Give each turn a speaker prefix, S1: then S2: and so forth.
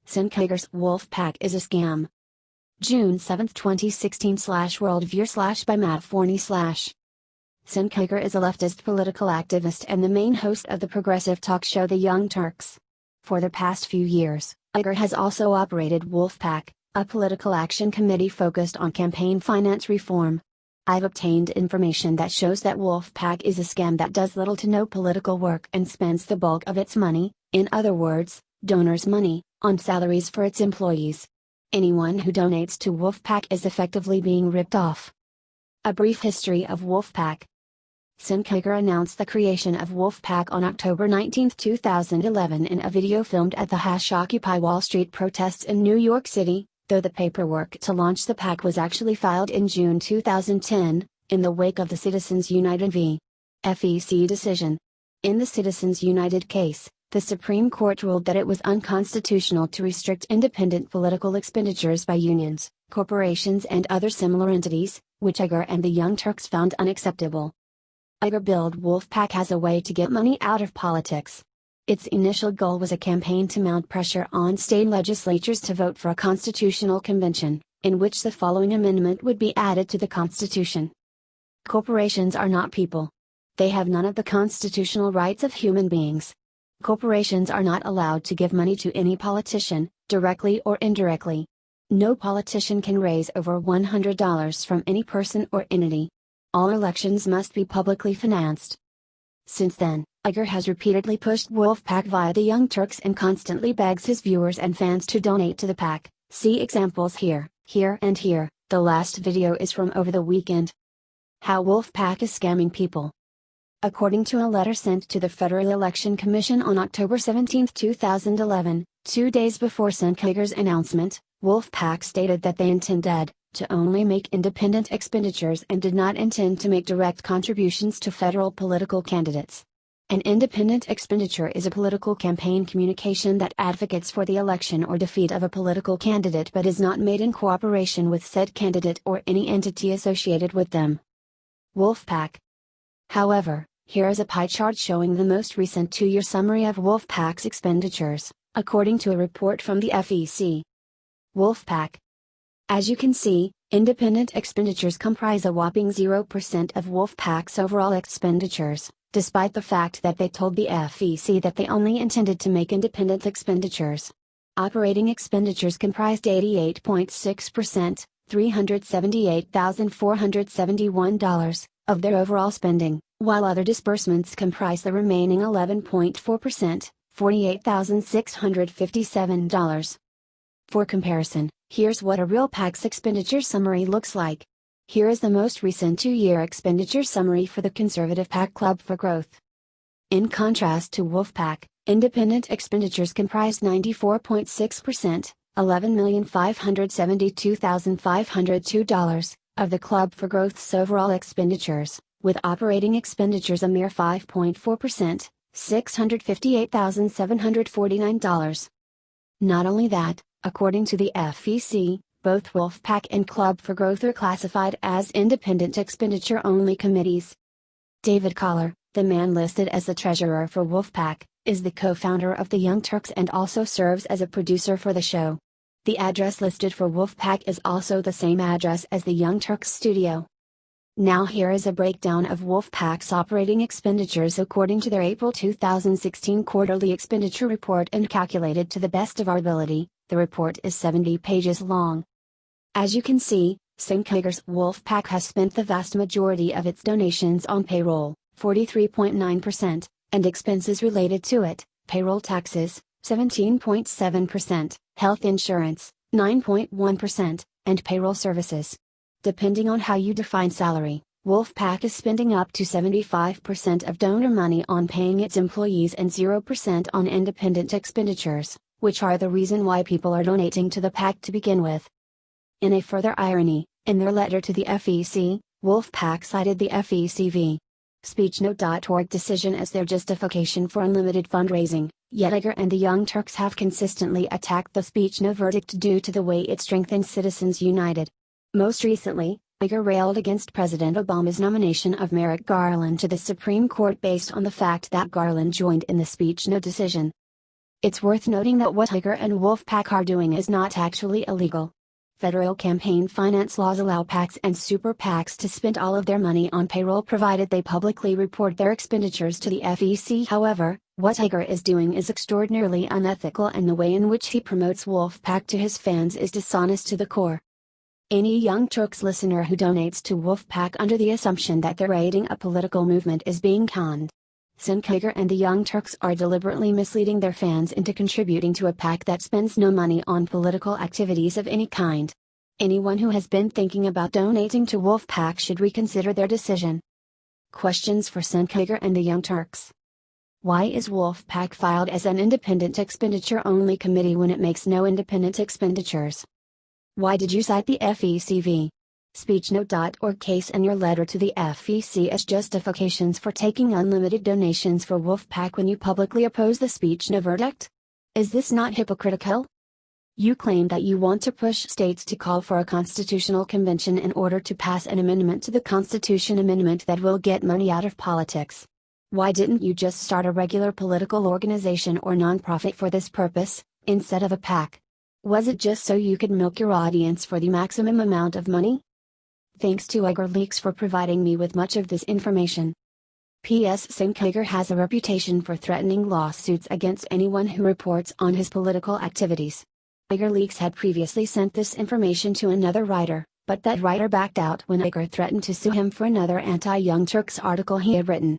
S1: Cenk Wolf PAC is a scam. June 7, 2016 /worldview by Matt Forney / Cenk is a leftist political activist and the main host of the progressive talk show The Young Turks. For the past few years, Uygur has also operated Wolf PAC, a political action committee focused on campaign finance reform. I've obtained information that shows that Wolf PAC is a scam that does little to no political work and spends the bulk of its money, in other words, donors' money, on salaries for its employees. Anyone who donates to Wolf PAC is effectively being ripped off. A brief history of Wolf PAC. Cenk announced the creation of Wolf PAC on October 19, 2011 in a video filmed at the Occupy Wall Street protests in New York City, though the paperwork to launch the PAC was actually filed in June 2010, in the wake of the Citizens United v. FEC decision. In the Citizens United case, the Supreme Court ruled that it was unconstitutional to restrict independent political expenditures by unions, corporations and other similar entities, which Uygur and the Young Turks found unacceptable. Uygur billed Wolf PAC as a way to get money out of politics. Its initial goal was a campaign to mount pressure on state legislatures to vote for a constitutional convention, in which the following amendment would be added to the Constitution. Corporations are not people. They have none of the constitutional rights of human beings. Corporations are not allowed to give money to any politician, directly or indirectly. No politician can raise over $100 from any person or entity. All elections must be publicly financed. Since then, Uygur has repeatedly pushed Wolf PAC via the Young Turks and constantly begs his viewers and fans to donate to the PAC. See examples here, and here. The last video is from over the weekend. How Wolf PAC is scamming people. According to a letter sent to the Federal Election Commission on October 17, 2011, 2 days before Cenk announcement, Wolf PAC stated that they intended to only make independent expenditures and did not intend to make direct contributions to federal political candidates. An independent expenditure is a political campaign communication that advocates for the election or defeat of a political candidate but is not made in cooperation with said candidate or any entity associated with them. Wolf PAC. However, here is a pie chart showing the most recent 2-year summary of Wolf PAC's expenditures, according to a report from the FEC. Wolf PAC. As you can see, independent expenditures comprise a whopping 0% of Wolf PAC's overall expenditures, despite the fact that they told the FEC that they only intended to make independent expenditures. Operating expenditures comprised 88.6%, $378,471, of their overall spending, while other disbursements comprise the remaining 11.4%, $48,657. For comparison, here's what a real PAC's expenditure summary looks like. Here is the most recent 2-year expenditure summary for the conservative PAC Club for Growth. In contrast to Wolf PAC, independent expenditures comprised 94.6%, $11,572,502, of the Club for Growth's overall expenditures, with operating expenditures a mere 5.4%, $658,749. Not only that, according to the FEC, both Wolf PAC and Club for Growth are classified as independent expenditure-only committees. David Collar, the man listed as the treasurer for Wolf PAC, is the co-founder of the Young Turks and also serves as a producer for the show. The address listed for Wolf PAC is also the same address as the Young Turks studio. Now here is a breakdown of Wolf PAC's operating expenditures according to their April 2016 quarterly expenditure report and calculated to the best of our ability. The report is 70 pages long. As you can see, Cenk Wolf PAC has spent the vast majority of its donations on payroll, 43.9%, and expenses related to it, payroll taxes, 17.7%, health insurance, 9.1%, and payroll services. Depending on how you define salary, Wolf PAC is spending up to 75% of donor money on paying its employees and 0% on independent expenditures, which are the reason why people are donating to the PAC to begin with. In a further irony, in their letter to the FEC, Wolf PAC cited the FEC v. SpeechNo.org decision as their justification for unlimited fundraising, yet Uygur and the Young Turks have consistently attacked the SpeechNo verdict due to the way it strengthens Citizens United. Most recently, Uygur railed against President Obama's nomination of Merrick Garland to the Supreme Court based on the fact that Garland joined in the SpeechNo decision. It's worth noting that what Uygur and Wolfpack are doing is not actually illegal. Federal campaign finance laws allow PACs and super PACs to spend all of their money on payroll provided they publicly report their expenditures to the FEC. However, what Uygur is doing is extraordinarily unethical, and the way in which he promotes Wolfpack to his fans is dishonest to the core. Any Young Turks listener who donates to Wolfpack under the assumption that they're aiding a political movement is being conned. Cenk, Uygur and the Young Turks are deliberately misleading their fans into contributing to a PAC that spends no money on political activities of any kind. Anyone who has been thinking about donating to Wolfpack should reconsider their decision. Questions for Cenk, Uygur and the Young Turks. Why is Wolfpack filed as an independent expenditure-only committee when it makes no independent expenditures? Why did you cite the FECV? SpeechNote.org case in your letter to the FEC as justifications for taking unlimited donations for Wolfpack when you publicly oppose the SpeechNo verdict? Is this not hypocritical? You claim that you want to push states to call for a constitutional convention in order to pass an amendment to the Constitution amendment that will get money out of politics. Why didn't you just start a regular political organization or nonprofit for this purpose, instead of a PAC? Was it just so you could milk your audience for the maximum amount of money? Thanks to Uygur Leaks for providing me with much of this information. P.S. Cenk Uygur has a reputation for threatening lawsuits against anyone who reports on his political activities. Uygur Leaks had previously sent this information to another writer, but that writer backed out when Uygur threatened to sue him for another anti-Young Turks article he had written.